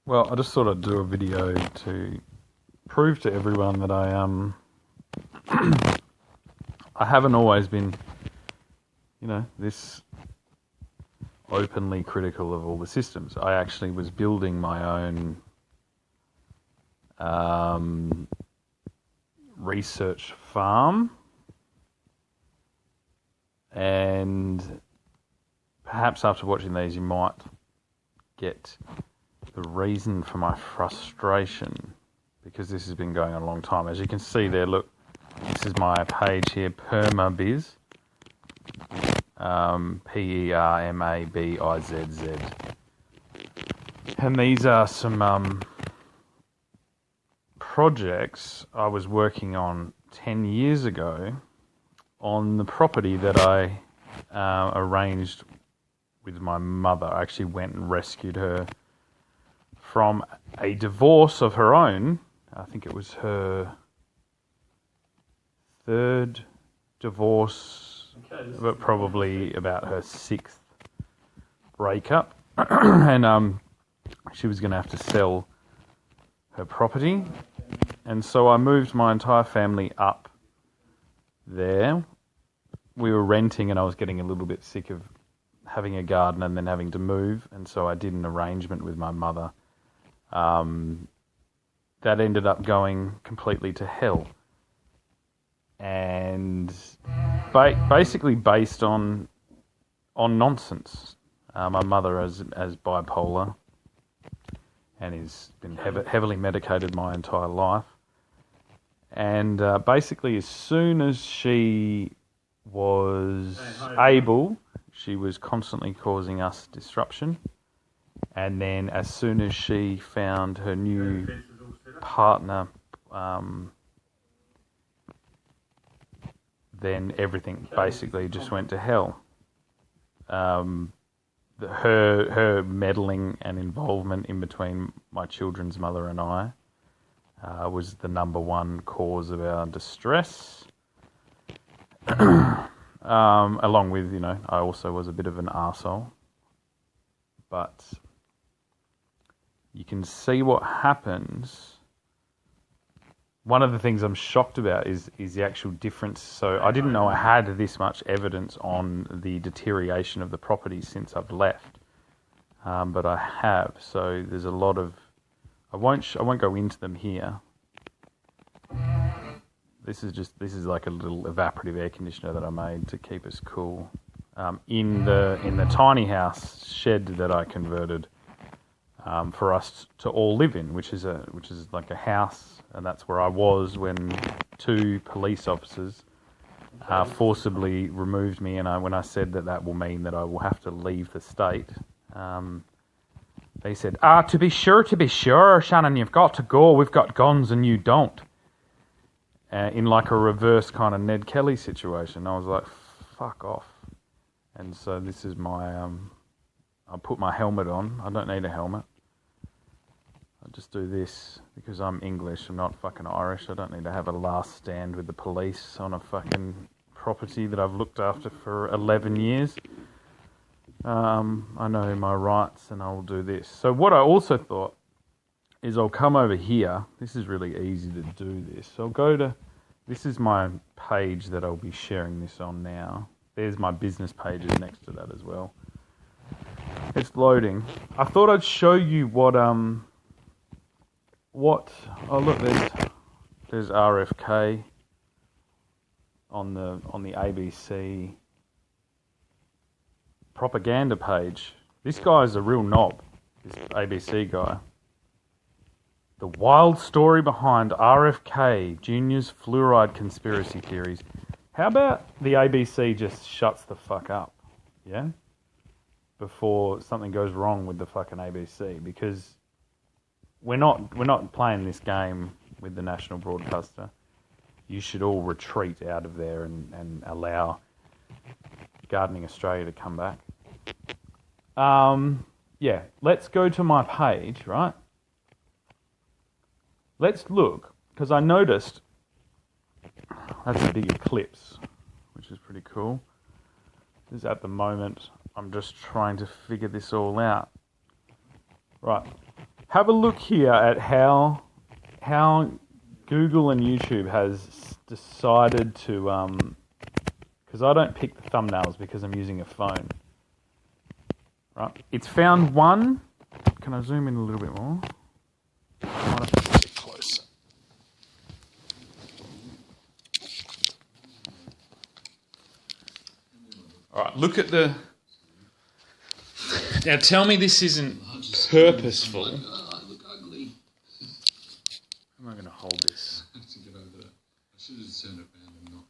Well, I just thought I'd do a video to prove to everyone that I haven't always been, this openly critical of all the systems. I actually was building my own research farm, and perhaps after watching these you might get the reason for my frustration, because this has been going on a long time. As you can see there, look, this is my page here, PermaBiz, PermabizZ. And these are some projects I was working on 10 years ago on the property that I arranged with my mother. I actually went and rescued her from a divorce of her own. I think it was her third divorce, but probably about her sixth breakup. And she was going to have to sell her property. And so I moved my entire family up there. We were renting, and I was getting a little bit sick of having a garden and then having to move. And so I did an arrangement with my mother that ended up going completely to hell. And basically based on nonsense. My mother has bipolar and has been heavily medicated my entire life. And basically as soon as she was able, she was constantly causing us disruption. And then as soon as she found her new partner, then everything basically just went to hell. Her meddling and involvement in between my children's mother and I was the number one cause of our distress. Along with, I also was a bit of an arsehole. But you can see what happens. One of the things I'm shocked about is the actual difference. So I didn't know I had this much evidence on the deterioration of the property since I've left, but I have. So there's a lot of. I won't go into them here. This is like a little evaporative air conditioner that I made to keep us cool in the tiny house shed that I converted for us to all live in, which is like a house. And that's where I was when two police officers forcibly removed me. And when I said that will mean that I will have to leave the state, they said, to be sure, Shannon, you've got to go. We've got guns and you don't. In like a reverse kind of Ned Kelly situation. I was like, fuck off. And so this is my, I put my helmet on. I don't need a helmet. I just do this because I'm English. I'm not fucking Irish. I don't need to have a last stand with the police on a fucking property that I've looked after for 11 years. I know my rights and I'll do this. So what I also thought is I'll come over here. This is really easy to do this. So I'll go to, this is my page that I'll be sharing this on now. There's my business pages next to that as well. It's loading. I thought I'd show you what oh look, there's RFK on the ABC propaganda page. This guy's a real knob, this ABC guy. The wild story behind RFK Jr.'s fluoride conspiracy theories. How about the ABC just shuts the fuck up, yeah? Before something goes wrong with the fucking ABC, because we're not playing this game with the national broadcaster. You should all retreat out of there and allow Gardening Australia to come back. Yeah, let's go to my page, right? Let's look, because I noticed that's a big eclipse, which is pretty cool. Because at the moment, I'm just trying to figure this all out. Right. Have a look here at how Google and YouTube has decided to because I don't pick the thumbnails because I'm using a phone. Right, it's found one. Can I zoom in a little bit more? I might have to get closer. All right, look at the. Now tell me this isn't purposeful. I look ugly. How am I going to hold this? I have to get over that. I should have turned it around and not.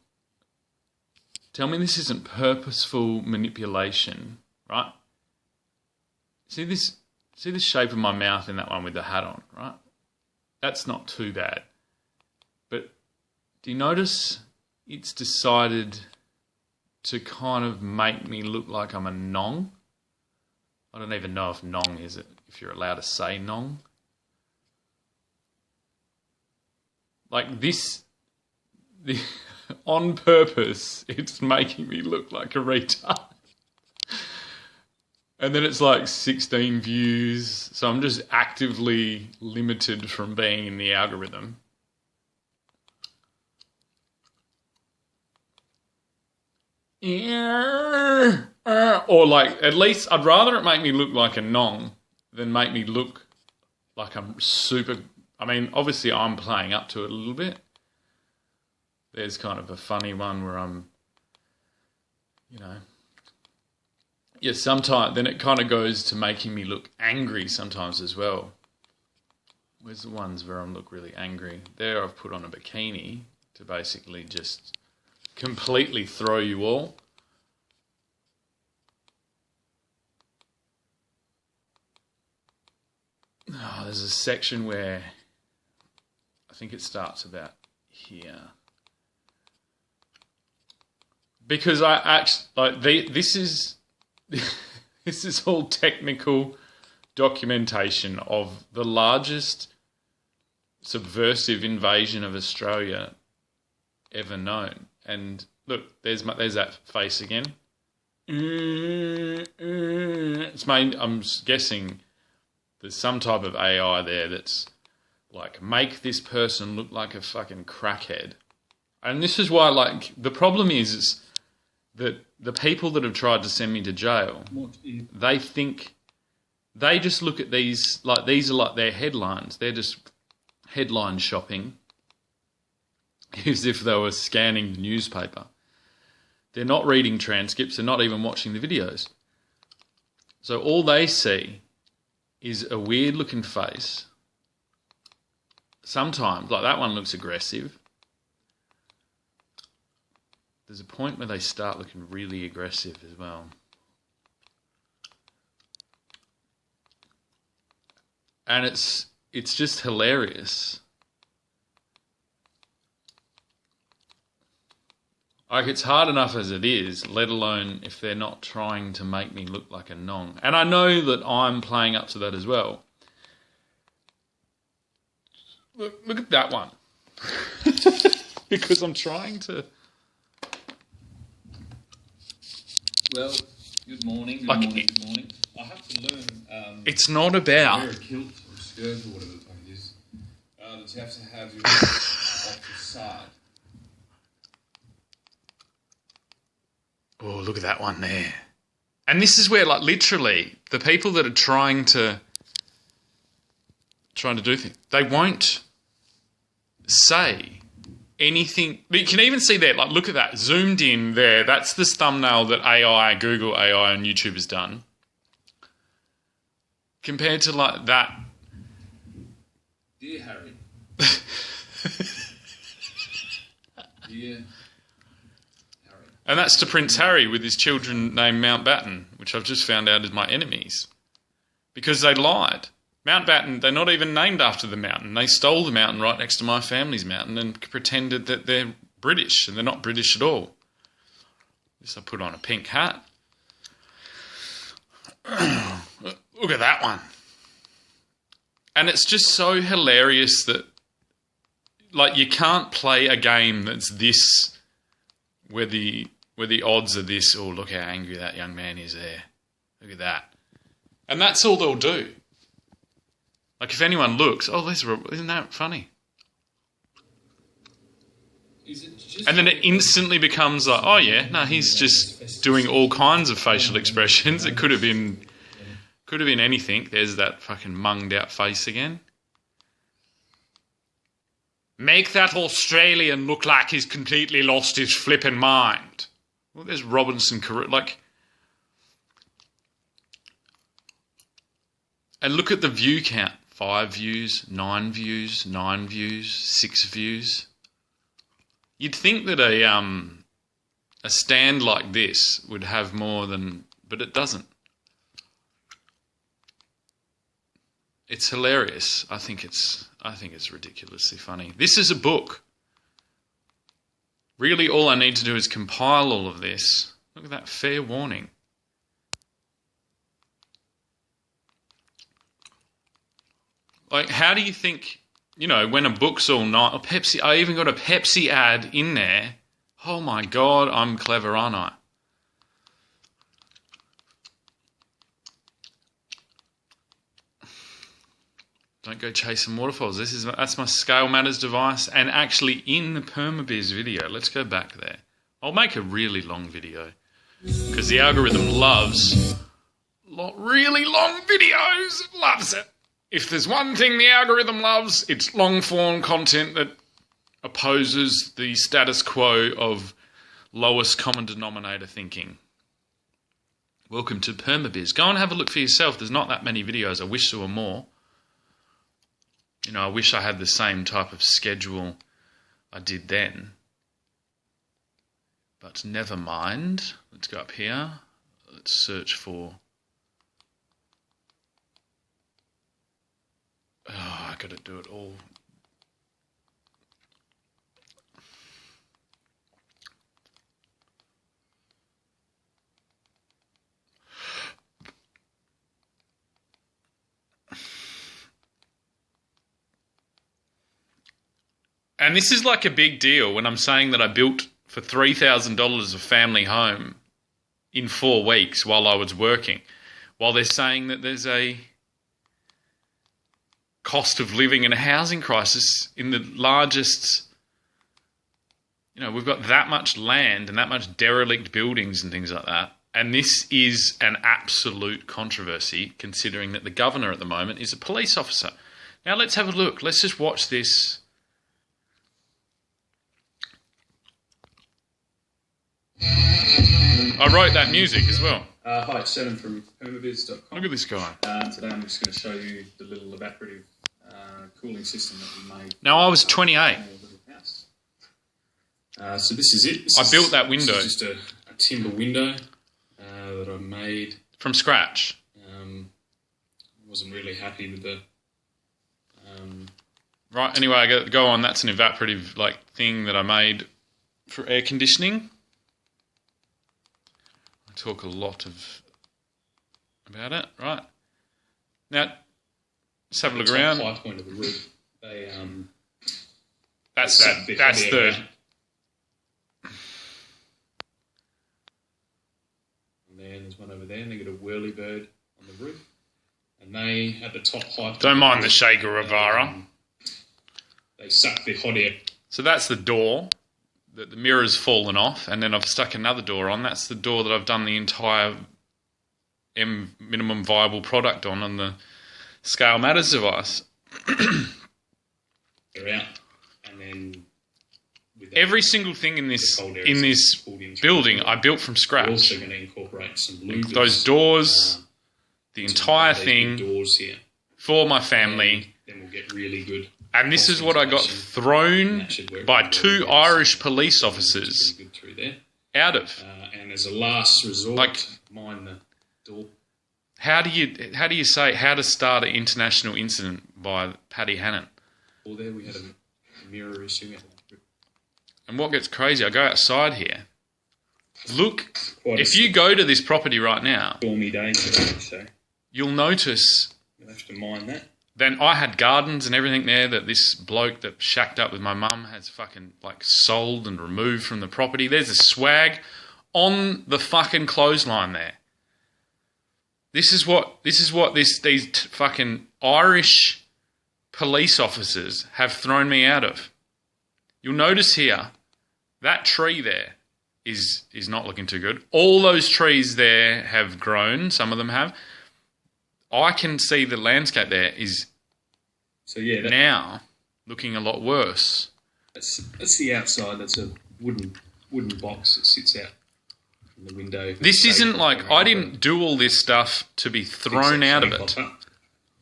Tell me this isn't purposeful manipulation, right? See this shape of my mouth in that one with the hat on, right? That's not too bad. But do you notice it's decided to kind of make me look like I'm a nong? I don't even know if nong is it, if you're allowed to say nong. Like this, on purpose, it's making me look like a retard. And then it's like 16 views, so I'm just actively limited from being in the algorithm. Or like, at least I'd rather it make me look like a nong than make me look like I'm super. I mean, obviously I'm playing up to it a little bit. There's kind of a funny one where I'm, yeah, sometimes then it kind of goes to making me look angry sometimes as well. Where's the ones where I look really angry? There I've put on a bikini to basically just completely throw you all. Oh, there's a section where I think it starts about here. Because I actually this is this is all technical documentation of the largest subversive invasion of Australia ever known. And look, there's that face again. It's made. I'm guessing there's some type of AI there that's like, make this person look like a fucking crackhead. And this is why, like, the problem is that the people that have tried to send me to jail, they think, they just look at these are like their headlines. They're just headline shopping as if they were scanning the newspaper. They're not reading transcripts. They're not even watching the videos. So all they see is a weird looking face. Sometimes, like that one looks aggressive. There's a point where they start looking really aggressive as well. And it's just hilarious. Like, it's hard enough as it is, let alone if they're not trying to make me look like a nong. And I know that I'm playing up to that as well. Look at that one. Because I'm trying to... Well, good morning, good morning. I have to learn... it's not about... wear a kilt or a skirt or whatever the fuck it is. That you have to have your off the side. Oh, look at that one there. And this is where, like, literally, the people that are trying to do things, they won't say anything. You can even see there, like, look at that, zoomed in there. That's this thumbnail that AI, Google AI and YouTube has done. Compared to, like, that. Dear Harry. Dear... And that's to Prince Harry with his children named Mountbatten, which I've just found out is my enemies. Because they lied. Mountbatten, they're not even named after the mountain. They stole the mountain right next to my family's mountain and pretended that they're British, and they're not British at all. This I put on a pink hat. Look at that one. And it's just so hilarious that, like, you can't play a game that's this, where the odds are this, oh, look how angry that young man is there. Look at that. And that's all they'll do. Like, if anyone looks, oh, isn't that funny? Is it just And then it instantly becomes like, oh yeah, no, he's just doing all kinds of facial expressions. It could have been anything. There's that fucking munged out face again. Make that Australian look like he's completely lost his flipping mind. Well, there's Robinson Crusoe, like. And look at the view count. 5 views, 9 views, 9 views, 6 views. You'd think that a stand like this would have more than, but it doesn't. It's hilarious. I think it's ridiculously funny. This is a book. Really, all I need to do is compile all of this. Look at that, fair warning. Like, how do you think, when a book's all night, or Pepsi, I even got a Pepsi ad in there. Oh my God, I'm clever, aren't I? Don't go chasing waterfalls. That's my Scale Matters device. And actually in the PermaBiz video, let's go back there. I'll make a really long video because the algorithm loves really long videos. It loves it. If there's one thing the algorithm loves, it's long-form content that opposes the status quo of lowest common denominator thinking. Welcome to PermaBiz. Go and have a look for yourself. There's not that many videos. I wish there were more. I wish I had the same type of schedule I did then. But never mind. Let's go up here. Let's search for... Oh, I got to do it all. And this is like a big deal when I'm saying that I built for $3,000 a family home in 4 weeks while I was working, while they're saying that there's a cost of living and a housing crisis in the largest, we've got that much land and that much derelict buildings and things like that. And this is an absolute controversy considering that the governor at the moment is a police officer. Now let's have a look. Let's just watch this. I wrote that music as well. Hi, it's Shannon from permabiz.com. Look at this guy. Today I'm just going to show you the little evaporative cooling system that we made. Now I was 28. So this is it. I built that window. This is just a timber window that I made. From scratch? Wasn't really happy with the... Right, anyway, I go on. That's an evaporative thing that I made for air conditioning. I talk a lot about it, right? Now, let's have a look around. High point of the roof. That's the... And then there's one over there, and they've got a whirlybird on the roof. And they, at the top height... Don't mind the Shaker Rivara. They suck the hot air. So that's the door. The mirror's fallen off, and then I've stuck another door on. That's the door that I've done the entire minimum viable product on the Scale Matters device. They're out, and then... Every single thing in this building I built from scratch. We're also going to incorporate some louvers. Those doors, the entire thing doors here. For my family. Then we'll get really good. And this is what I got thrown by 2 Irish police officers out of. And as a last resort, mind the door. How do you say how to start an international incident by Paddy Hannon? Well, there we had a mirror issue. And what gets crazy, I go outside here. Look, if you go to this property right now, stormy days, so you'll notice. You'll have to mind that. Then I had gardens and everything there that this bloke that shacked up with my mum has fucking sold and removed from the property. There's a swag on the fucking clothesline there. This is what these fucking Irish police officers have thrown me out of. You'll notice here, that tree there is not looking too good. All those trees there have grown. Some of them have. I can see the landscape there is now looking a lot worse. That's the outside. That's a wooden box that sits out from the window. This isn't like I didn't do all this stuff to be thrown out of it.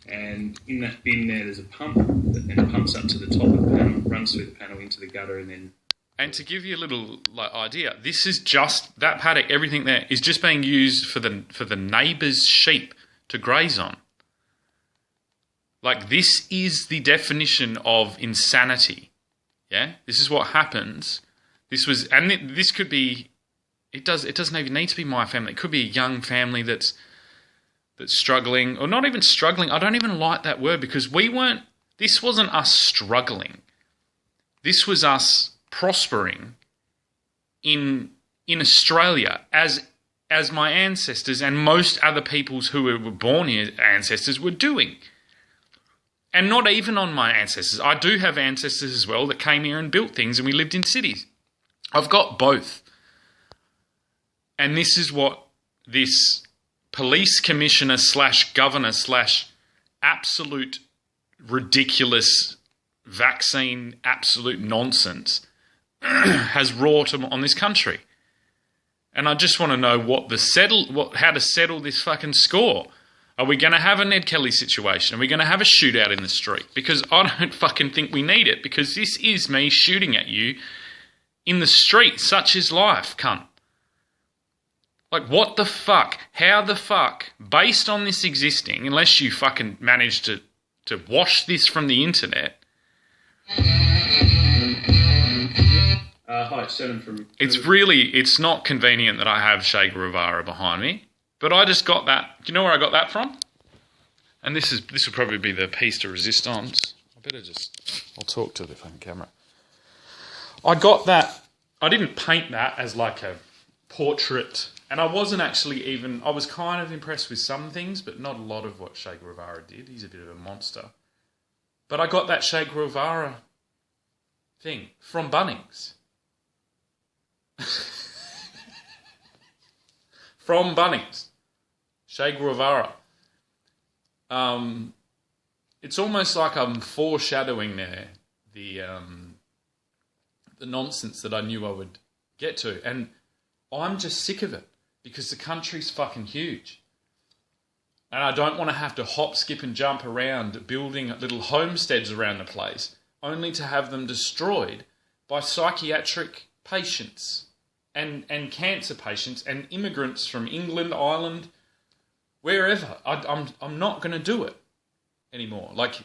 And in that bin there's a pump that then pumps up to the top of the panel, runs through the panel into the gutter, and then. And to give you a little idea, this is just that paddock. Everything there is just being used for the neighbours' sheep to graze on. Like, this is the definition of insanity. Yeah, this is what happens. This could be. It doesn't even need to be my family. It could be a young family that's struggling, or not even struggling. I don't even like that word, because this wasn't us struggling. This was us prospering in Australia as my ancestors and most other peoples who were born here ancestors were doing. And not even on my ancestors. I do have ancestors as well that came here and built things, and we lived in cities. I've got both. And this is what this police commissioner / governor / absolute ridiculous vaccine absolute nonsense has wrought on this country. And I just want to know how to settle this fucking score. Are we going to have a Ned Kelly situation? Are we going to have a shootout in the street? Because I don't fucking think we need it, because this is me shooting at you in the street. Such is life, cunt. Like, what the fuck? How the fuck, based on this existing, unless you fucking manage to wash this from the internet. Hi, Shannon from... It's not convenient that I have Che Guevara behind me, but I just got that. Do you know where I got that from? And this will probably be the piece de resistance. I'll talk to the fucking camera. I got that. I didn't paint that as like a portrait, and I wasn't actually even... I was kind of impressed with some things, but not a lot of what Che Guevara did. He's a bit of a monster. But I got that Che Guevara thing from Bunnings. From Bunnings. Che Guevara. It's almost like I'm foreshadowing there the nonsense that I knew I would get to. And I'm just sick of it, because the country's fucking huge. And I don't want to have to hop, skip and jump around building little homesteads around the place, only to have them destroyed by psychiatric patients and cancer patients and immigrants from England, Ireland, wherever. I'm not going to do it anymore. Like,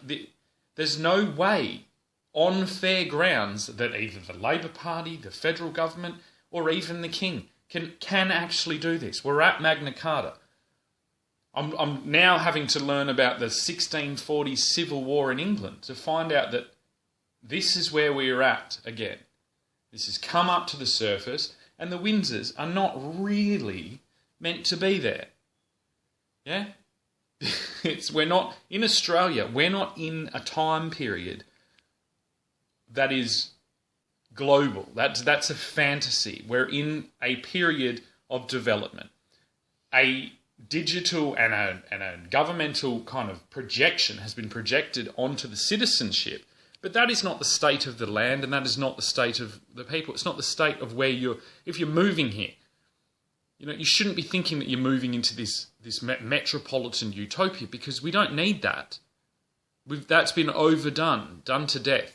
there's no way on fair grounds that either the Labor Party, the federal government, or even the King can actually do this. We're at Magna Carta. I'm now having to learn about the 1640 Civil War in England to find out that this is where we're at again. This has come up to the surface, and the Windsors are not really meant to be there. Yeah? We're not in Australia. We're not in a time period that is global. That's a fantasy. We're in a period of development. A digital and a governmental kind of projection has been projected onto the citizenship, but that is not the state of the land, and that is not the state of the people. It's not the state of where if you're moving here. You know, you shouldn't be thinking that you're moving into this metropolitan utopia, because we don't need that. That's been overdone, done to death.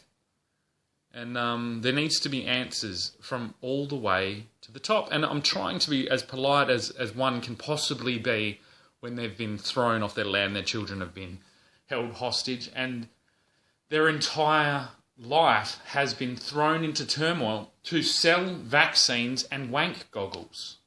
And there needs to be answers from all the way to the top. And I'm trying to be as polite as one can possibly be when they've been thrown off their land, their children have been held hostage, and their entire life has been thrown into turmoil to sell vaccines and wank goggles.